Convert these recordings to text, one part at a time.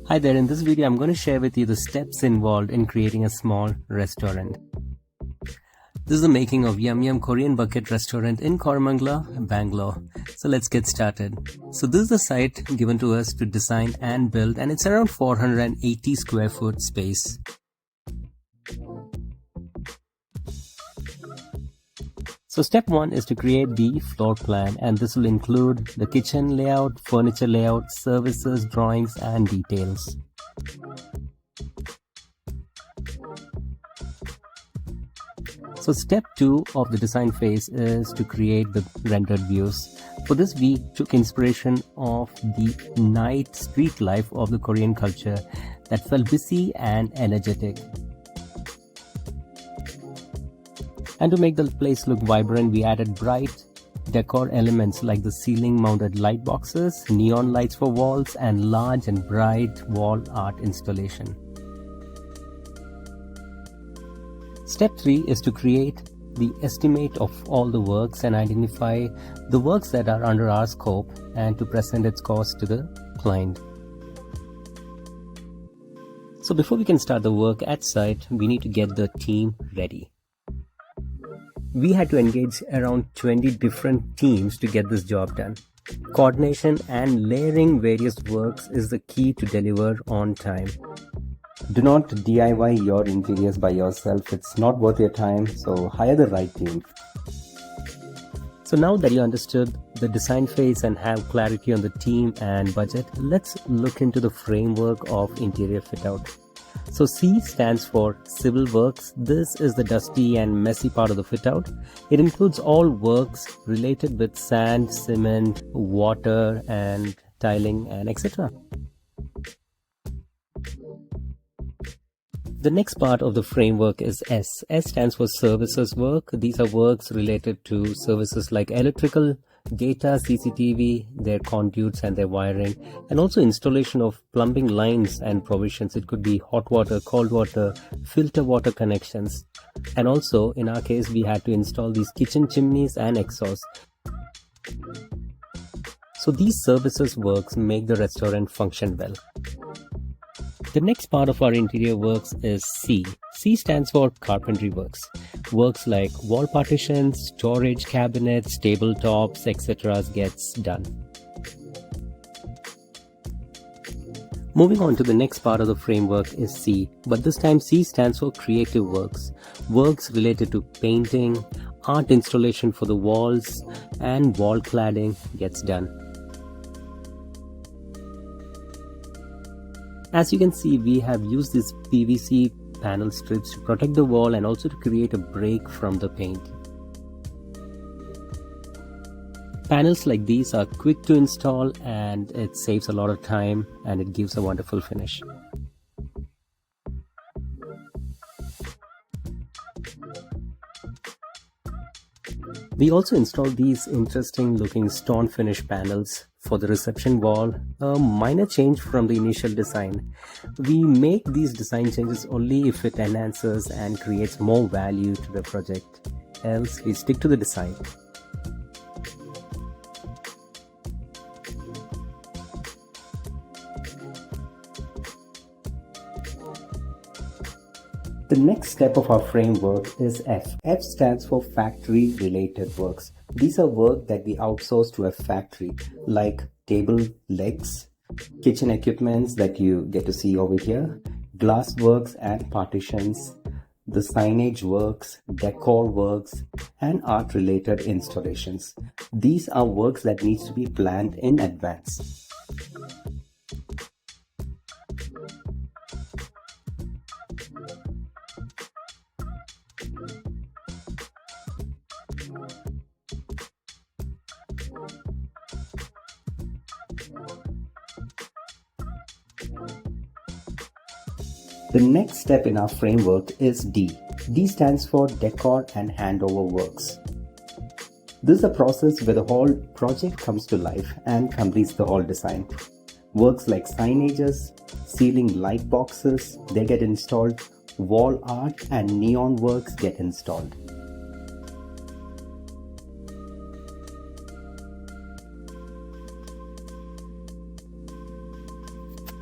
Hi there, in this video I'm going to share with you the steps involved in creating a small restaurant. This is the making of YumYum Korean Bucket restaurant in Koramangala, Bangalore. So let's get started. So this is the site given to us to design and build, and it's around 480 square foot space. So step 1 is to create the floor plan, and this will include the kitchen layout, furniture layout, services, drawings and details. So step 2 of the design phase is to create the rendered views. For this we took inspiration of the night street life of the Korean culture that felt busy and energetic. And to make the place look vibrant, we added bright decor elements like the ceiling mounted light boxes, neon lights for walls, and large and bright wall art installation. Step 3 is to create the estimate of all the works and identify the works that are under our scope and to present its cost to the client. So before we can start the work at site, we need to get the team ready. We had to engage around 20 different teams to get this job done. Coordination and layering various works is the key to deliver on time. Do not DIY your interiors by yourself. It's not worth your time, so hire the right team. So now that you understood the design phase and have clarity on the team and budget, let's look into the framework of interior fit out. So C stands for civil works. This is the dusty and messy part of the fit out. It includes all works related with sand, cement, water and tiling and etc. The next part of the framework is S. S stands for services work. These are works related to services like electrical, data, CCTV, their conduits and their wiring, and also installation of plumbing lines and provisions. It could be hot water, cold water, filter water connections. And also in our case, we had to install these kitchen chimneys and exhausts. So these services works make the restaurant function well. The next part of our interior works is C. C stands for carpentry works. Works like wall partitions, storage cabinets, tabletops, etc. gets done. Moving on to the next part of the framework is C, but this time C stands for creative works. Works related to painting, art installation for the walls, and wall cladding gets done. As you can see, we have used these PVC panel strips to protect the wall and also to create a break from the paint. Panels like these are quick to install and it saves a lot of time and it gives a wonderful finish. We also installed these interesting looking stone finish panels for the reception wall, a minor change from the initial design. We make these design changes only if it enhances and creates more value to the project, else we stick to the design. The next step of our framework is F. F stands for factory related works. These are work that we outsource to a factory, like table legs, kitchen equipments that you get to see over here, glass works and partitions, the signage works, decor works, and art related installations. These are works that needs to be planned in advance. The next step in our framework is D. D stands for Decor and Handover Works. This is a process where the whole project comes to life and completes the whole design. Works like signages, ceiling light boxes, they get installed, wall art and neon works get installed.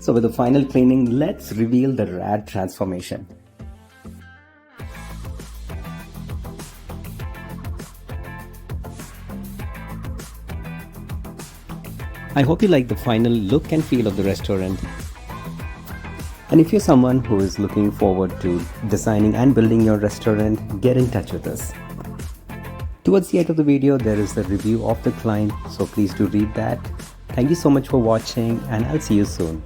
So with the final cleaning, let's reveal the rad transformation. I hope you like the final look and feel of the restaurant. And if you're someone who is looking forward to designing and building your restaurant, get in touch with us. Towards the end of the video, there is the review of the client, so please do read that. Thank you so much for watching, and I'll see you soon.